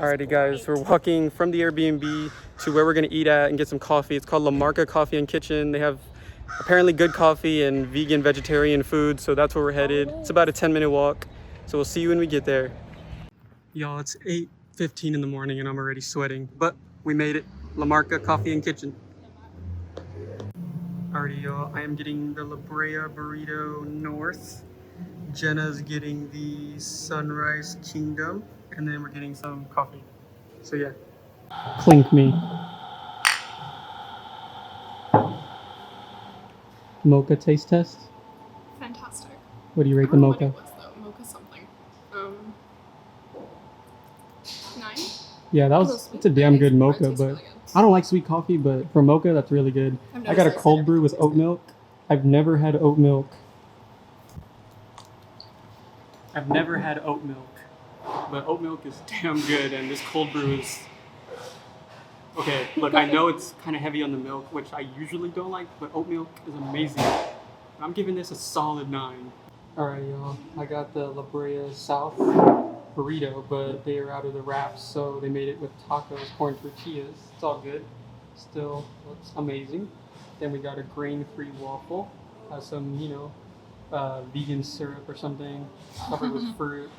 Alrighty guys, we're walking from the Airbnb to where we're gonna eat at and get some coffee. It's called La Marca Coffee and Kitchen. They have apparently good coffee and vegan, vegetarian food, so that's where we're headed. It's about a 10-minute walk, so we'll see you when we get there. Y'all, it's 8:15 in the morning and I'm already sweating, but we made it. La Marca Coffee and Kitchen. Alrighty y'all, I am getting the La Brea Burrito North. Jenna's getting the Sunrise Kingdom. And then we're getting some coffee. So yeah. Clink me. Mocha taste test. Fantastic. What do you rate the mocha? What it was though. Mocha something. 9? Yeah, that's a damn good mocha, but really I don't like sweet coffee, but for mocha that's really good. I got a cold brew with oat milk. I've never had oat milk. But oat milk is damn good, and this cold brew is... Okay, look, I know it's kind of heavy on the milk, which I usually don't like, but oat milk is amazing. I'm giving this a solid 9. Alright, y'all, I got the La Brea South burrito, but they are out of the wraps, so they made it with tacos, corn tortillas. It's all good. Still looks amazing. Then we got a grain-free waffle. Has some, vegan syrup or something, covered with fruit.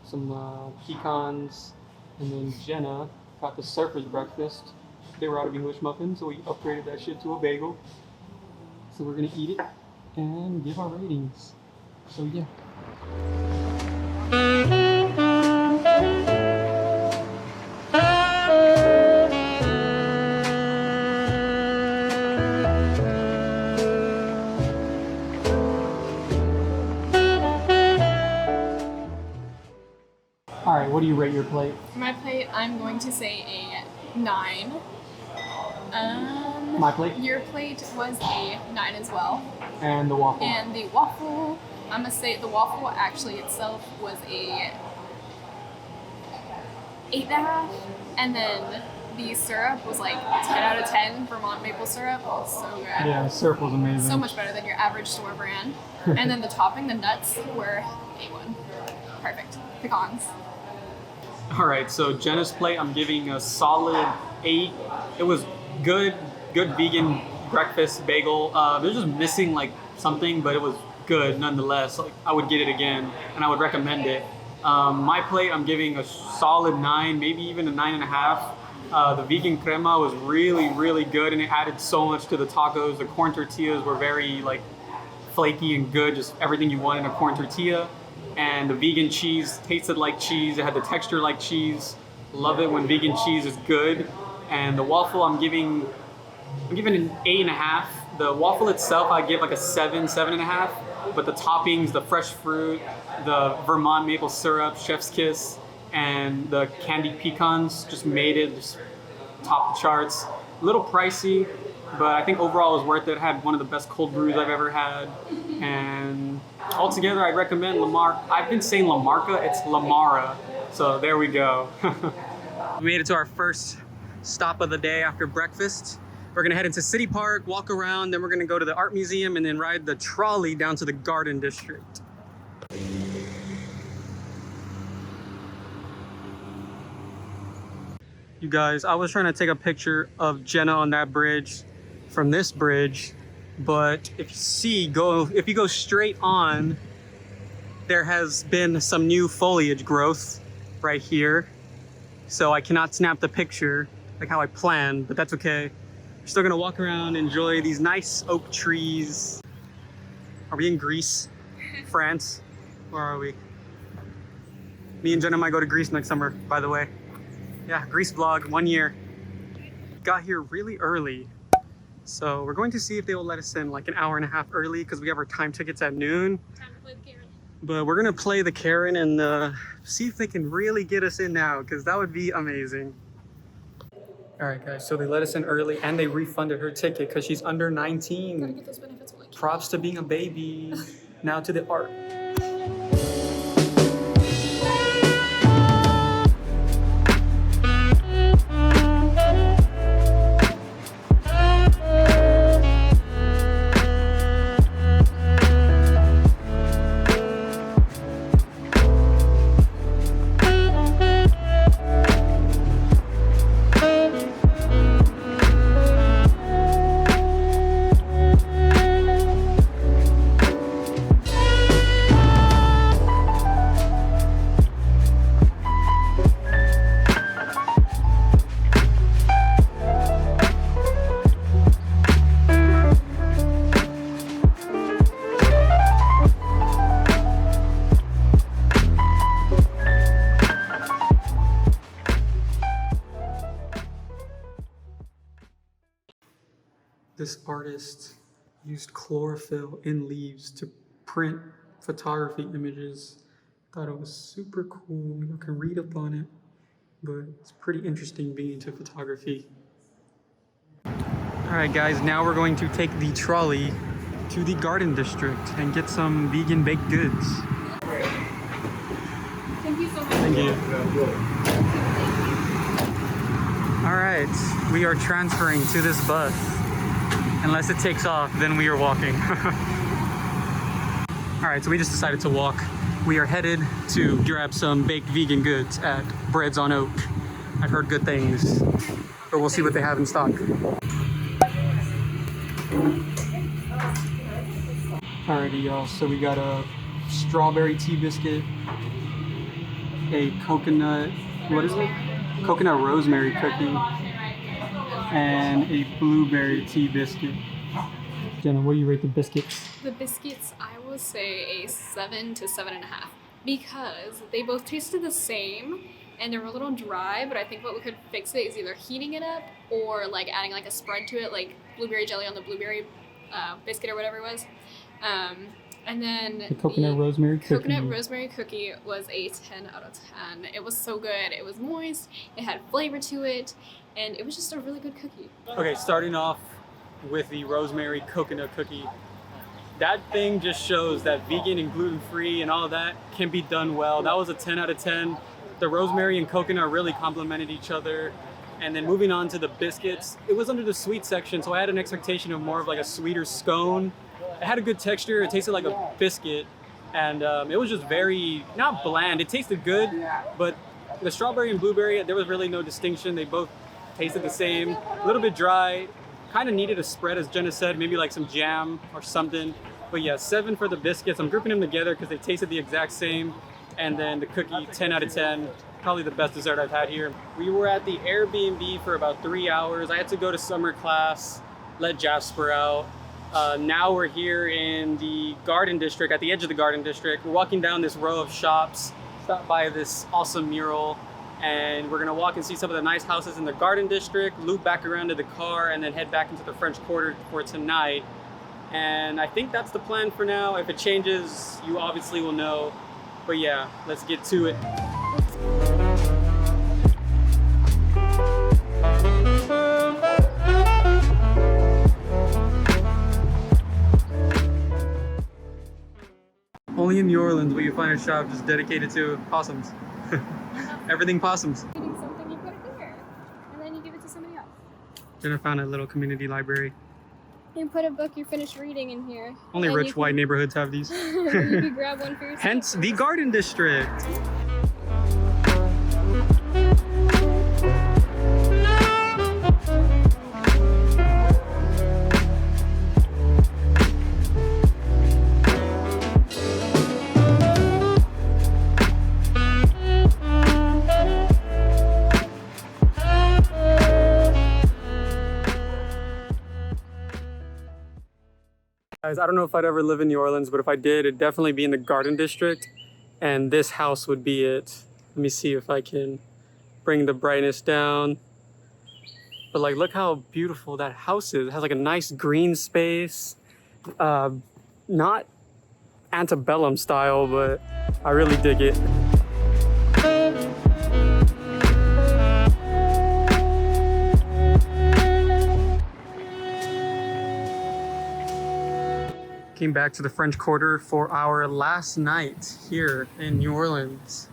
Some pecans, and then Jenna got the surfer's breakfast. They were out of English muffins, so we upgraded that shit to a bagel. So we're gonna eat it and give our ratings. So yeah. Alright, what do you rate your plate? My plate, I'm going to say a 9. My plate? Your plate was a 9 as well. And the waffle? And the waffle, I'm going to say the waffle actually itself was a 8.5. And then the syrup was like 10 out of 10. Vermont maple syrup. So good. Yeah, the syrup was amazing. So much better than your average store brand. And then the topping, the nuts were A1. Perfect. Pecans. Alright, so Jenna's plate, I'm giving a solid 8. It was good vegan breakfast bagel. They're just missing like something, but it was good nonetheless. Like, I would get it again, and I would recommend it. My plate, I'm giving a solid 9, maybe even a 9.5. The vegan crema was really good, and it added so much to the tacos. The corn tortillas were very like flaky and good, just everything you want in a corn tortilla. And the vegan cheese tasted like cheese. It had the texture like cheese. Love it when vegan cheese is good. And the waffle, I'm giving an 8.5. The waffle itself, I give like a 7.5. But the toppings, the fresh fruit, the Vermont maple syrup, chef's kiss, and the candied pecans just made it just top the charts. A little pricey, but I think overall it was worth it. I had one of the best cold brews I've ever had. And altogether, I recommend La Marca. I've been saying La Marca, it's La Mara. So there we go. We made it to our first stop of the day after breakfast. We're gonna head into City Park, walk around, then we're gonna go to the art museum and then ride the trolley down to the Garden District. You guys, I was trying to take a picture of Jenna on that bridge from this bridge, but if you go straight on, there has been some new foliage growth right here. So I cannot snap the picture like how I planned, but that's okay. We're still gonna walk around, enjoy these nice oak trees. Are we in Greece? France? Where are we? Me and Jenna might go to Greece next summer, by the way. Yeah, Greece vlog, 1 year. Got here really early. So we're going to see if they will let us in like an hour and a half early because we have our time tickets at noon. Time to play the Karen. But we're gonna play the Karen and see if they can really get us in now, because that would be amazing. All right guys, so they let us in early and they refunded her ticket because she's under 19. Gotta get those benefits while I can. Props to being a baby. Now to the art. This artist used chlorophyll in leaves to print photography images. Thought it was super cool. You can read up on it, but it's pretty interesting being into photography. All right, guys, now we're going to take the trolley to the garden district and get some vegan baked goods. Thank you so much. Thank you. All right, we are transferring to this bus. Unless it takes off, then we are walking. All right, so we just decided to walk. We are headed to grab some baked vegan goods at Bread's on Oak. I've heard good things, but we'll see what they have in stock. Alrighty, y'all, so we got a strawberry tea biscuit, a coconut, what is it? Coconut rosemary cookie, and a blueberry tea biscuit. Jenna, what do you rate the biscuits? The biscuits, I will say a 7 to 7.5 because they both tasted the same and they were a little dry, but I think what we could fix it is either heating it up or like adding like a spread to it, like blueberry jelly on the blueberry biscuit or whatever it was. And then the coconut rosemary cookie. Coconut rosemary cookie was a 10 out of 10. It was so good. It was moist, it had flavor to it, and it was just a really good cookie. Okay, starting off with the rosemary coconut cookie. That thing just shows that vegan and gluten-free and all of that can be done well. That was a 10 out of 10. The rosemary and coconut really complemented each other. And then moving on to the biscuits, it was under the sweet section, so I had an expectation of more of like a sweeter scone. It had a good texture, it tasted like a biscuit, and it was just very, not bland, it tasted good, but the strawberry and blueberry, there was really no distinction. They both tasted the same, a little bit dry, kind of needed a spread, as Jenna said, maybe like some jam or something. But yeah, 7 for the biscuits. I'm grouping them together because they tasted the exact same. And then the cookie, 10 out of 10. Probably the best dessert I've had here. We were at the Airbnb for about 3 hours. I had to go to summer class, let Jasper out. Now we're here in the garden district, at the edge of the garden district. We're walking down this row of shops, stopped by this awesome mural, and we're gonna walk and see some of the nice houses in the garden district, loop back around to the car, and then head back into the French Quarter for tonight. And I think that's the plan for now. If it changes, you obviously will know. But yeah, let's get to it. Only in New Orleans will you find a shop just dedicated to possums. Everything possums. Eating something, you put it there, and then you give it to somebody else. Jenna found a little community library. You put a book you finished reading in here. Only rich white neighborhoods have these. You can grab one for yourself. Hence the garden district. Guys, I don't know if I'd ever live in New Orleans, but if I did, it'd definitely be in the garden district, and this house would be it. Let me see if I can bring the brightness down. But like, look how beautiful that house is. It has like a nice green space. Not antebellum style, but I really dig it. Came back to the French Quarter for our last night here in New Orleans.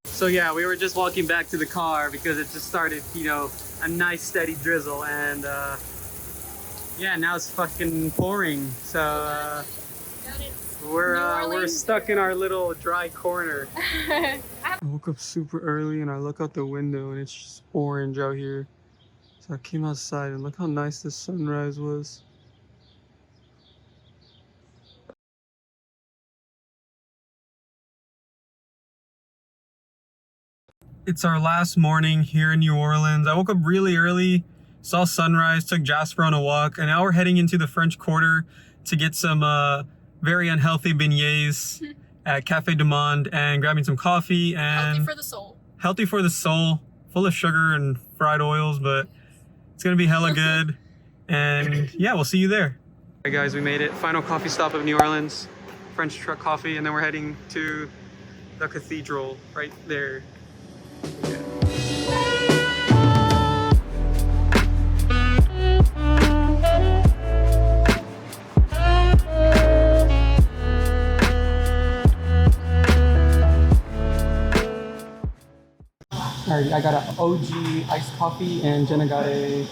So yeah, we were just walking back to the car because it just started, you know, a nice steady drizzle, and yeah, now it's fucking pouring. So we're stuck in our little dry corner. I woke up super early and I look out the window and it's just orange out here. So I came outside and look how nice the sunrise was. It's our last morning here in New Orleans. I woke up really early saw sunrise, took Jasper on a walk, and now we're heading into the French Quarter to get some very unhealthy beignets at Cafe du Monde and grabbing some coffee and Healthy for the soul. Healthy for the soul, full of sugar and fried oils, but it's gonna be hella good. And yeah, we'll see you there. Hey guys, we made it. Final coffee stop of New Orleans, French truck coffee, and then we're heading to the cathedral right there. Alright, I got an OG iced coffee and Jenna got a...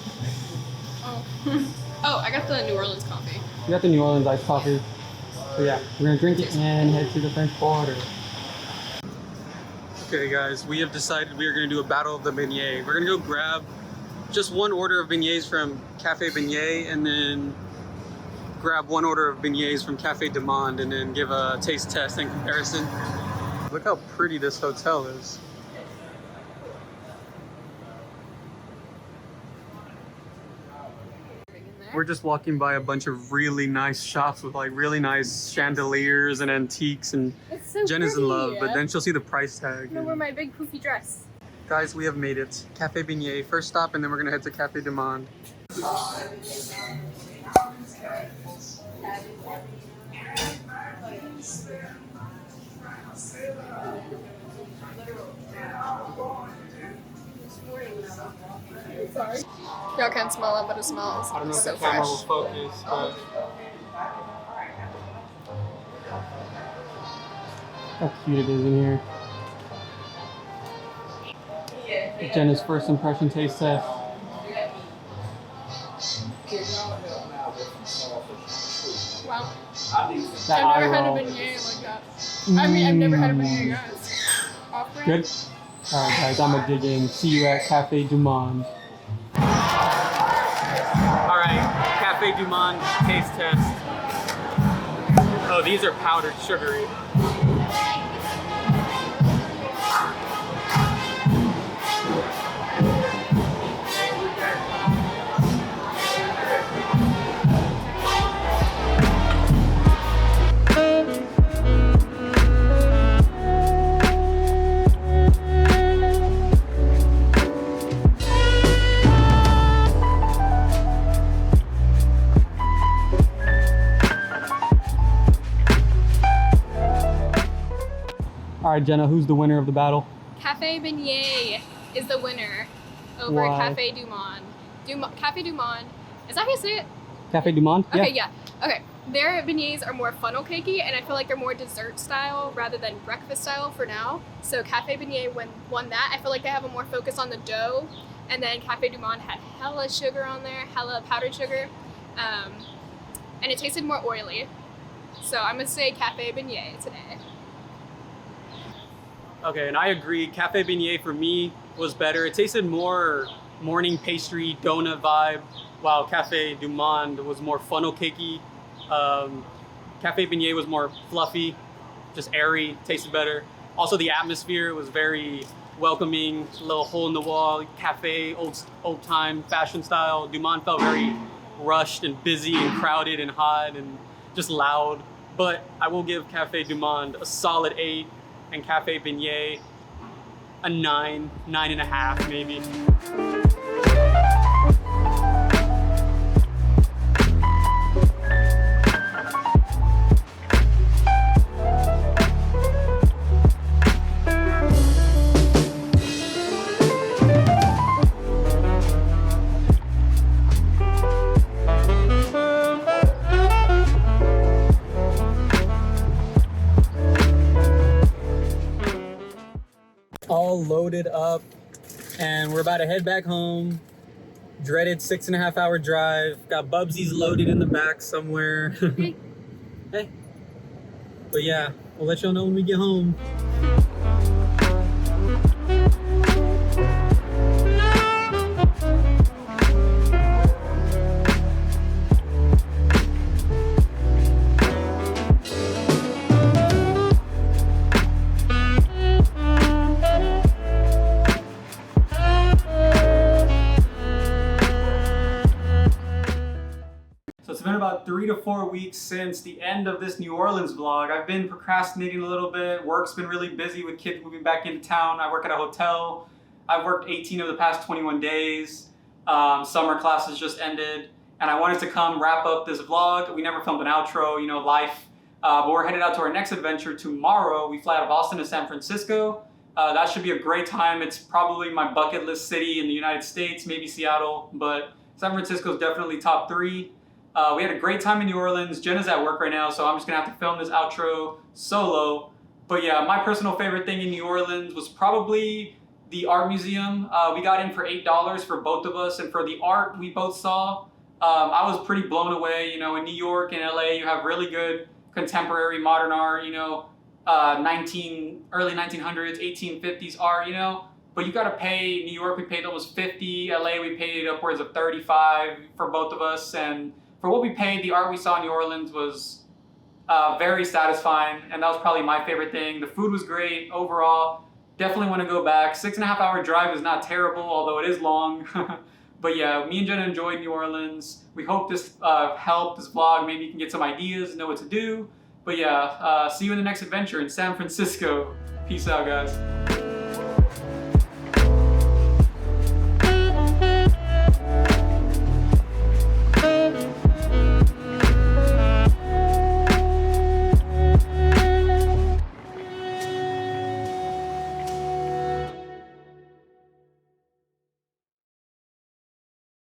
Oh, I got the New Orleans coffee. You got the New Orleans iced coffee. So yeah, we're gonna drink it and head to the French Quarter. Okay guys, we have decided we are gonna do a battle of the beignet. We're gonna go grab just one order of beignets from Cafe Beignet and then grab one order of beignets from Cafe du Monde and then give a taste test and comparison. Look how pretty this hotel is. We're just walking by a bunch of really nice shops with like really nice chandeliers and antiques, and so Jen is in love, but then she'll see the price tag. I'm gonna wear my big poofy dress. Guys, we have made it. Cafe Beignet, first stop, and then we're gonna head to Cafe du Monde. Sorry. Y'all can't smell it, but it smells I don't know so if the camera fresh. will focus, but how cute it is in here. Jenna's first impression taste test. Wow. That I've never eye had a roll. beignet like that. I mean, I've never had a beignet, guys. Off-brand? Good? Alright guys, I'm gonna dig in. See you at Cafe du Monde. Alright, Cafe du Monde taste test. Oh, these are powdered sugary. Alright, Jenna, who's the winner of the battle? Cafe Beignet is the winner over Why? Cafe du Monde. Cafe du Monde. Is that how you say it? Cafe du Monde? Okay, yeah. Okay. Their beignets are more funnel cakey, and I feel like they're more dessert style rather than breakfast style for now. So Cafe Beignet won that. I feel like they have a more focus on the dough, and then Cafe du Monde had hella sugar on there, hella powdered sugar, and it tasted more oily. So I'm gonna say Cafe Beignet today. Okay, and I agree. Cafe Beignet for me was better. It tasted more morning pastry donut vibe, while Cafe du Monde was more funnel cakey. Cafe Beignet was more fluffy, just airy, tasted better. Also, the atmosphere was very welcoming, little hole in the wall, cafe, old time fashion style. Du Monde felt very rushed and busy and crowded and hot and just loud. But I will give Cafe du Monde a solid 8. And Cafe Beignet a 9, 9.5 maybe. All loaded up, and we're about to head back home. Dreaded 6.5 hour drive. Got Bubsies loaded in the back somewhere. Hey. But yeah, we'll let y'all know when we get home. 3 to 4 weeks since the end of this New Orleans vlog. I've been procrastinating a little bit. Work's been really busy with kids moving back into town. I work at a hotel. I've worked 18 of the past 21 days. Summer classes just ended, and I wanted to come wrap up this vlog. We never filmed an outro, you know, life. But we're headed out to our next adventure tomorrow. We fly out of Boston to San Francisco. That should be a great time. It's probably my bucket list city in the United States, maybe Seattle, but San Francisco is definitely top 3. We had a great time in New Orleans. Jenna's at work right now, so I'm just gonna have to film this outro solo. But yeah, my personal favorite thing in New Orleans was probably the art museum. We got in for $8 for both of us, and for the art we both saw, I was pretty blown away. You know, in New York and LA, you have really good contemporary modern art, you know, early 1900s, 1850s art, you know, but you gotta pay. New York, we paid almost 50. LA, we paid upwards of 35 for both of us, and for what we paid, the art we saw in New Orleans was very satisfying, and that was probably my favorite thing. The food was great overall. Definitely want to go back. 6.5 hour drive is not terrible, although it is long. But yeah, me and Jenna enjoyed New Orleans. We hope this helped, this vlog. Maybe you can get some ideas, know what to do. But yeah, see you in the next adventure in San Francisco. Peace out, guys.